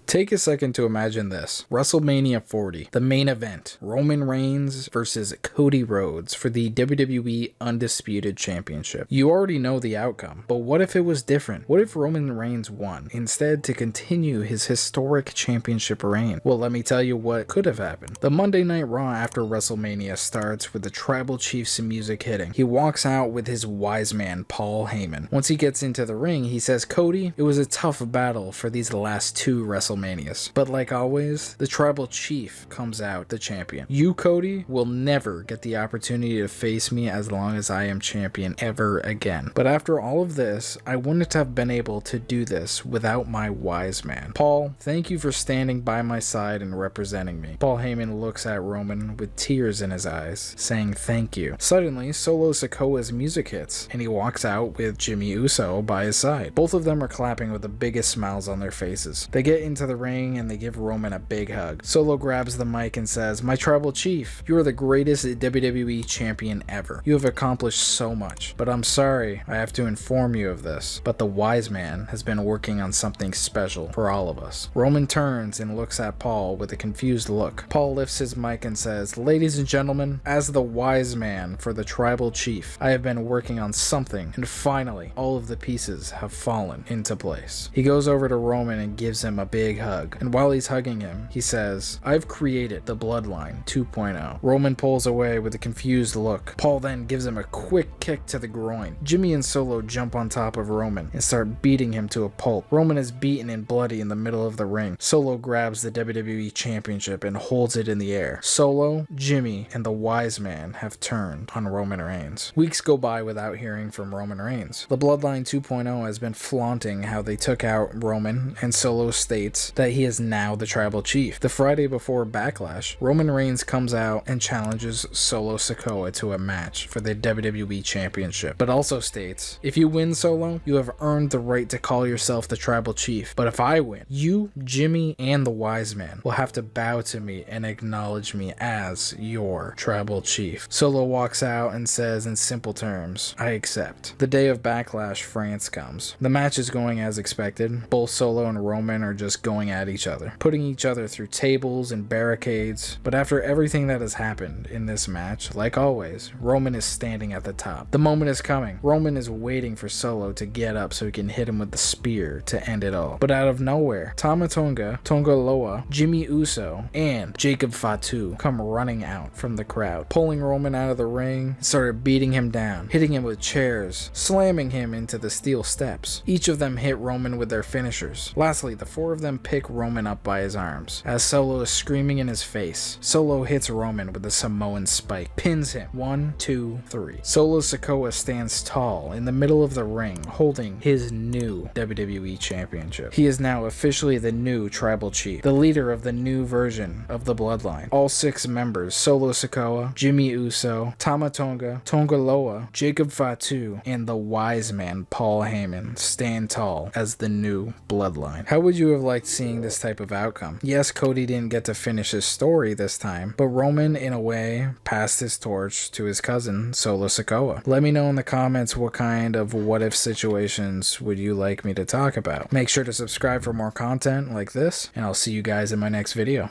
Take a second to imagine this. WrestleMania 40, the main event. Roman Reigns versus Cody Rhodes for the WWE Undisputed Championship. You already know the outcome, but what if it was different? What if Roman Reigns won, instead to continue his historic championship reign? Well, let me tell you what could have happened. The Monday Night Raw after WrestleMania starts with the Tribal Chief's music hitting. He walks out with his wise man, Paul Heyman. Once he gets into the ring, he says, "Cody, it was a tough battle for these last two WrestleManias. But like always, the Tribal Chief comes out the champion. You, Cody, will never get the opportunity to face me as long as I am champion ever again. But after all of this, I wouldn't have been able to do this without my wise man. Paul, thank you for standing by my side and representing me." Paul Heyman looks at Roman with tears in his eyes, saying thank you. Suddenly, Solo Sikoa's music hits, and he walks out with Jimmy Uso by his side. Both of them are clapping with the biggest smiles on their faces. They get into the ring and they give Roman a big hug. Solo grabs the mic and says, "My Tribal Chief, you are the greatest WWE champion ever. You have accomplished so much, but I'm sorry I have to inform you of this, but the wise man has been working on something special for all of us." Roman turns and looks at Paul with a confused look. Paul lifts his mic and says, "Ladies and gentlemen, as the wise man for the Tribal Chief, I have been working on something, and finally, all of the pieces have fallen into place." He goes over to Roman and gives him a big hug, and while he's hugging him, he says, "I've created the Bloodline 2.0. Roman pulls away with a confused look. Paul then gives him a quick kick to the groin. Jimmy and Solo jump on top of Roman and start beating him to a pulp. Roman is beaten and bloody in the middle of the ring. Solo grabs the WWE Championship and holds it in the air. Solo, Jimmy, and the wise man have turned on Roman Reigns. Weeks go by without hearing from Roman Reigns. The Bloodline 2.0 has been flaunting how they took out Roman, and Solo states that he is now the Tribal Chief. The Friday before Backlash, Roman Reigns comes out and challenges Solo Sikoa to a match for the WWE Championship, but also states, "If you win, Solo, you have earned the right to call yourself the Tribal Chief, but if I win, you, Jimmy, and the wise man will have to bow to me and acknowledge me as your Tribal Chief." Solo walks out and says in simple terms, "I accept." The day of Backlash France comes. The match is going as expected. Both Solo and Roman are just going at each other, putting each other through tables and barricades. But after everything that has happened in this match, like always, Roman is standing at the top. The moment is coming. Roman is waiting for Solo to get up so he can hit him with the spear to end it all. But out of nowhere, Tama Tonga, Tonga Loa, Jimmy Uso, and Jacob Fatu come running out from the crowd, pulling Roman out of the ring and started beating him down, hitting him with chairs, slamming him into the steel steps. Each of them hit Roman with their finishers. Lastly, the four of them pick Roman up by his arms. As Solo is screaming in his face, Solo hits Roman with a Samoan spike, pins him. 1, 2, 3. Solo Sikoa stands tall in the middle of the ring, holding his new WWE Championship. He is now officially the new Tribal Chief, the leader of the new version of the Bloodline. All 6 members, Solo Sikoa, Jimmy Uso, Tama Tonga, Tonga Loa, Jacob Fatu, and the wise man Paul Heyman, stand tall as the new Bloodline. How would you have liked seeing this type of outcome? Yes, Cody didn't get to finish his story this time, but Roman, in a way, passed his torch to his cousin, Solo Sikoa. Let me know in the comments what kind of what-if situations would you like me to talk about. Make sure to subscribe for more content like this, and I'll see you guys in my next video.